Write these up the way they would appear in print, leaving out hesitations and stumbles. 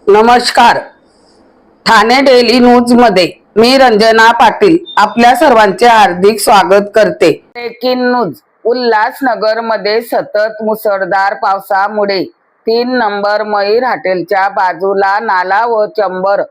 नमस्कार. Thane daily news मध्ये मी रंजना पाटील आपल्या सर्वांचे हार्दिक स्वागत करते. Breaking news. उल्हासनगर मध्ये सतत मुसळधार पावसामुळे 3 नंबर मयूर हॉटेलच्या बाजूला नाला व चंबर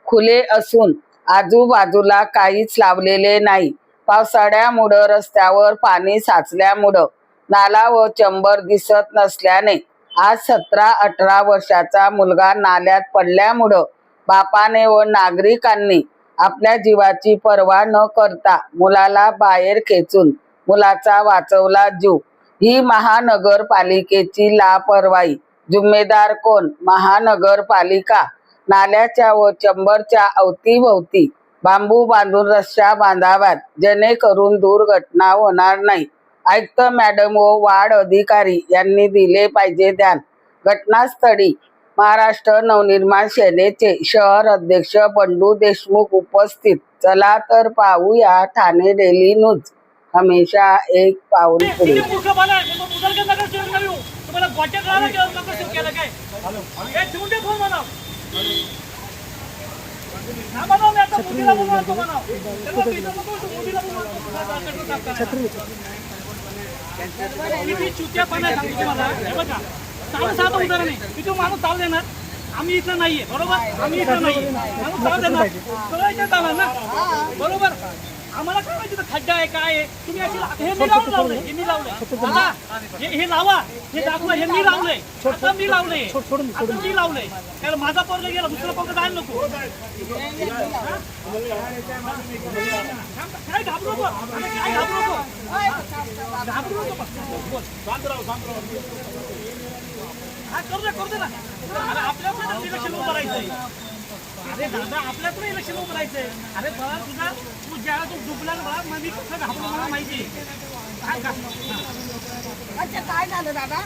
खुले असून आजूबाजूला काहीच लावलेले नाही. पावसाळ्यामुळे रस्त्यावर पाणी साचल्यामुळे नाला व चंबर दिसत नसल्याने आज 17-18 वर्षाचा मुलगा नाल्यात पडल्यामुळं बापाने व नागरिकांनी आपल्या जीवाची पर्वा न करता मुलाला बाहेर खेचून मुलाचा वाचवला जीव. ही महानगरपालिकेची लापरवाही. जिम्मेदार कोण? महानगरपालिका. नाल्याच्या व चंबरच्या अवतीभोवती बांबू बांधून रस्त्या बांधाव्यात जेणेकरून दुर्घटना होणार नाही. आयुक्त मॅडम व वार्ड अधिकारी यांनी दिले पाहिजे ध्यान. घटनास्थळी महाराष्ट्र नवनिर्माण सेनेचे शहर अध्यक्ष बंडू देशमुख उपस्थित. चला तर पाहूया ठाणे डेली न्यूज. हमेशा एक पाऊल पुढे. उदाहरण आहे की तो माणूस चालू देणार. आम्ही इथं नाहीये, बरोबर. आम्ही इथं नाहीये, माणूस चालू देणार. सगळं ना, बरोबर. आम्हाला काय माहिती खड्डा आहे काय आहे. तुम्ही हे मी लावून लावलंय, हे मी लावलंय. हे लावा, हे दाखवा. हे मी लावलंय, आता मी लावलंय, आता मी लावलंय. कारण माझा पोरगा गेला, दुसरा पोरगा जायला नको. काय घाबरू नको, काय घाबरू नको, घाबरू नको. हा करू दे ना. अरे आपल्या पण इलेक्शन उभं राहायचंय. अरे दादा आपल्या पण इलेक्शन उभं राहायचंय. अरे बघा तुझा तू ज्याला तू डुबला ना बघा, मग मी कसं घाबरलो मला माहिती. काय का अच्छा काय झालं दादा?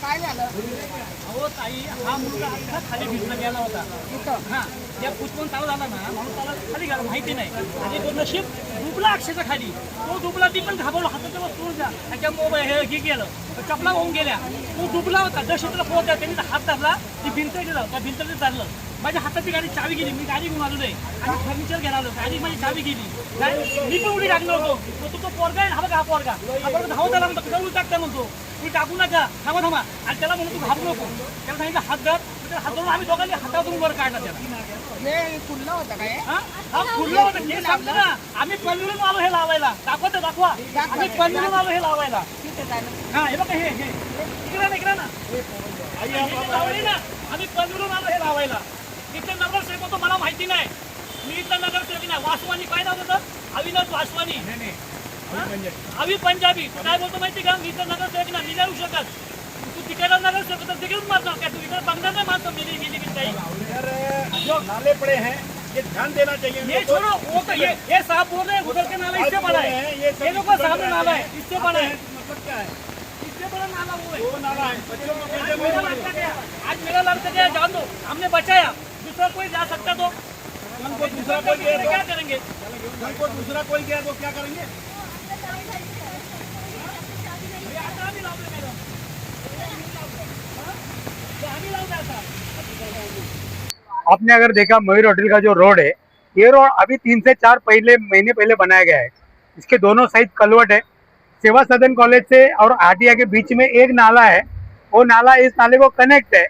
काय झालं? अहो ताई, हा मुलगा अख्खा खाली भिजला गेला होता इथं. हा या पुष्पन चालू झाला ना म्हणून त्याला खाली गेला माहिती नाही. आणि तो नशीब डुबला अक्षरशः खाली. तो डुबला, ती पण घाबरलो. हाताच्या वस्तू त्याच्या मोबाईल हे गेलं, चपला होऊन गेल्या. तो डुबला होता. जशी त्याला पोहोचला त्यांनी हात धरला, ती भिंत गेला, त्या भिंतने चाललं. माझ्या हाताची गाडी चावी गेली. मी गाडी घेऊन आलो नाही आणि फर्निचर घेणार होतो. गाडी माझी चावी गेली. मी पण उडी टाकलो होतो. तो पोरगा आहे ना, हा बघा, हा पोरगा धावत आला म्हणतो, उडी टाकता म्हणतो. तुम्ही टाकू नका, थांबा. आणि त्याला म्हणून तू घाबरू नको. त्याला सांगितलं हात धर. हात धरून आम्ही दोघांनी हातातून वर काढला त्याला. हे फुललं होतं काय? हा फुललं होतं. हे सांगतो ना, आम्ही पनवेलून आलो हे लावायला. दाखवा. आम्ही पनवेलून आलो हे लावायला. हा हे बघा, हे इकडे ना लावली ना. आम्ही पनवेलून आलो हे लावायला. इथे नगरसेवक होतो मला माहिती नाही. मी इथं नगरसेवक नाही. वासवानी काय नाव होतं? अविनाश वासवानी, अवी पंजाबी. काय बोलतो माहिती का? मी इथं नगरसेवक नाही, मी नाही येऊ शकत. तू तिकडे नगरसेवक तर तिकडेच मारणार काय? तू इकडे बंगला नाही मारतो. मिली काही जो नाले पड़े हैं ये ध्यान देना चाहिए. ये छोड़ो, वो तो ये साहब बोल रहे हैं उधर के नाला इससे बड़ा है. ये लोग का सामने नाला है, इससे बड़ा है. मतलब क्या है? इससे बड़ा नाला वो है. वो नाला है. बच्चों को कैसे आज मेरा लड़का गया, जान दो. हमने बचाया. दूसरा कोई जा सकता तो हमको दूसरा कोई गया क्या करेंगे? हमको दूसरा कोई गया तो क्या करेंगे? आपने अगर देखा मयूर होटल का जो रोड है, ये रोड अभी 3 से 4 महीने पहले बनाया गया है. इसके दोनों साइड कलवट है. सेवा सदन कॉलेज से और आटिया के बीच में एक नाला है. वो नाला इस नाले को कनेक्ट है.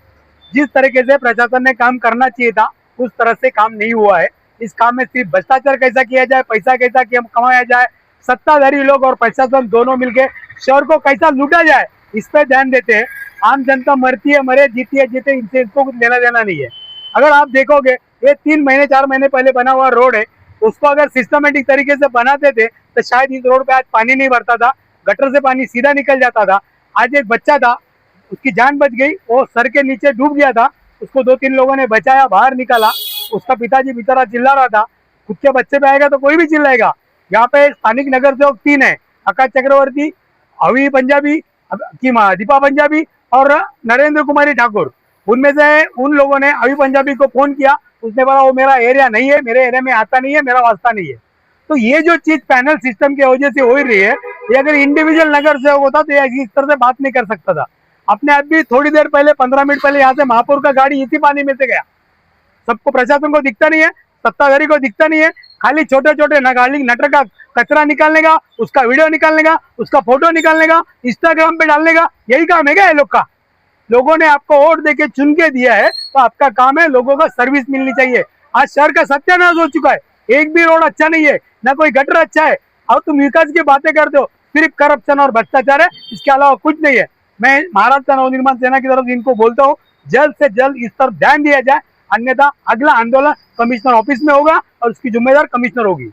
जिस तरीके से प्रशासन ने काम करना चाहिए था उस तरह से काम नहीं हुआ है. इस काम में सिर्फ भ्रष्टाचार कैसा किया जाए, पैसा कैसा कमाया जाए, सत्ताधारी लोग और प्रशासन दोनों मिलकर शहर को कैसा लूटा जाए, इस पर ध्यान देते हैं. आम जनता मरती है मरे, जीती है जीते, इनसे इनको कुछ लेना देना नहीं है. अगर आप देखोगे ये 3 महीने 4 महीने पहले बना हुआ रोड है, उसको अगर सिस्टमेटिक तरीके से बनाते थे तो शायद इस रोड पे आज पानी नहीं भरता था. गटर से पानी सीधा निकल जाता था. आज एक बच्चा था, उसकी जान बच गई. वो सर के नीचे डूब गया था. उसको 2-3 लोगों ने बचाया, बाहर निकाला. उसका पिताजी बेचारा चिल्ला रहा था. खुद के बच्चे पे आएगा तो कोई भी चिल्लाएगा. यहाँ पे स्थानिक नगर सेवक 3 है, आकाश चक्रवर्ती, अवी पंजाबी, दीपा पंजाबी और नरेंद्र कुमारी ठाकुर. उनमें से उन लोगों ने अभी पंजाबी को फोन किया. उसने बोला वो मेरा एरिया नहीं है, मेरे एरिया में आता नहीं है, मेरा वास्ता नहीं है. तो ये जो चीज पैनल सिस्टम की वजह से हो रही है, ये अगर इंडिविजुअल नगर सेवक होता तो ये इस तरह से बात नहीं कर सकता था. अपने अभी थोड़ी देर पहले 15 मिनट पहले यहाँ से महापौर का गाड़ी इसी पानी में से गया. सबको, प्रशासन को दिखता नहीं है, सत्ताधारी को दिखता नहीं है। खाली छोटे छोटे नगाली नटर का कचरा निकालने का, उसका वीडियो निकालने का, उसका फोटो निकालने का, इंस्टाग्राम पे डालने का, यही काम है क्या ये लोग का? लोगों ने आपको वोट देके चुन के दिया है, तो आपका काम है लोगों को सर्विस मिलनी चाहिए। आज शहर का सत्यानाश हो चुका है, एक भी रोड अच्छा नहीं है, ना कोई गटर अच्छा है, और तुम विकास की बातें करते हो, सिर्फ करप्शन और भ्रष्टाचार है, इसके अलावा कुछ नहीं है। मैं महाराष्ट्र नवनिर्माण सेना की तरफ से इनको बोलता हूँ, जल्द से जल्द इस तरफ ध्यान दिया जाए, अन्यथा अगला आंदोलन कमिश्नर ऑफिस में होगा और उसकी जिम्मेदार कमिश्नर होगी।